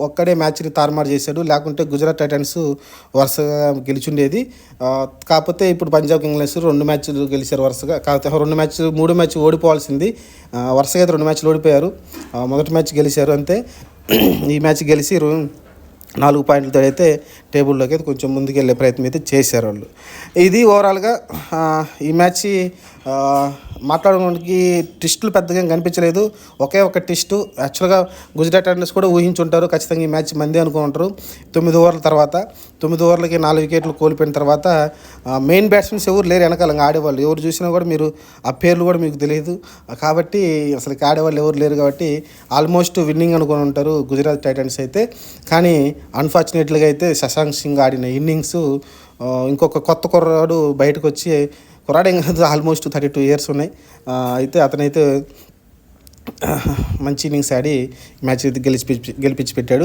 ఒక్కడే మ్యాచ్‌ని తారుమారు చేశాడు. లేకుంటే గుజరాత్ టైటన్స్ వరుసగా గెలిచుండేది. కాపోతే ఇప్పుడు పంజాబ్ కింగ్స్ 2 మ్యాచ్‌లు గెలిచారు వరుసగా. కాకపోతే 2 మ్యాచ్‌లు 3 మ్యాచ్ ఓడిపోవాల్సింది. వరుసగా అయితే 2 మ్యాచ్‌లు ఓడిపోయారు. మొదటి మ్యాచ్ గెలిచారు అంతే. ఈ మ్యాచ్ గెలిచి 4 పాయింట్లతో అయితే టేబుల్లోకి అయితే కొంచెం ముందుకెళ్ళే ప్రయత్నం అయితే చేశారు వాళ్ళు. ఇది ఓవరాల్‌గా ఈ మ్యాచ్ మాట్లాడడానికి ట్విస్టులు పెద్దగా ఏం కనిపించలేదు. ఒకే ఒక ట్విస్టు యాక్చువల్‌గా గుజరాత్ టైటన్స్ కూడా ఊహించుంటారు. ఖచ్చితంగా ఈ మ్యాచ్ మందే అనుకుంటారు. 9 ఓవర్ల తర్వాత 9 ఓవర్లకి 4 వికెట్లు కోల్పోయిన తర్వాత మెయిన్ బ్యాట్స్మెన్స్ ఎవరు లేరు వెనకాల ఆడేవాళ్ళు. ఎవరు చూసినా కూడా మీరు ఆ పేర్లు కూడా మీకు తెలియదు. కాబట్టి అసలుకి ఆడేవాళ్ళు ఎవరు లేరు కాబట్టి ఆల్మోస్ట్ విన్నింగ్ అనుకుని ఉంటారు గుజరాత్ టైటన్స్ అయితే. కానీ అన్ఫార్చునేట్‌గా అయితే శశాంక్ సింగ్ ఆడిన ఇన్నింగ్స్ ఇంకొక కొత్త కుర్రాడు బయటకు వచ్చి కుర్రాడేం కాదు ఆల్మోస్ట్ 32 ఇయర్స్ ఉన్నాయి. అయితే అతనైతే మంచి ఇన్నింగ్స్ ఆడి మ్యాచ్ అయితే గెలిపించి పెట్టాడు.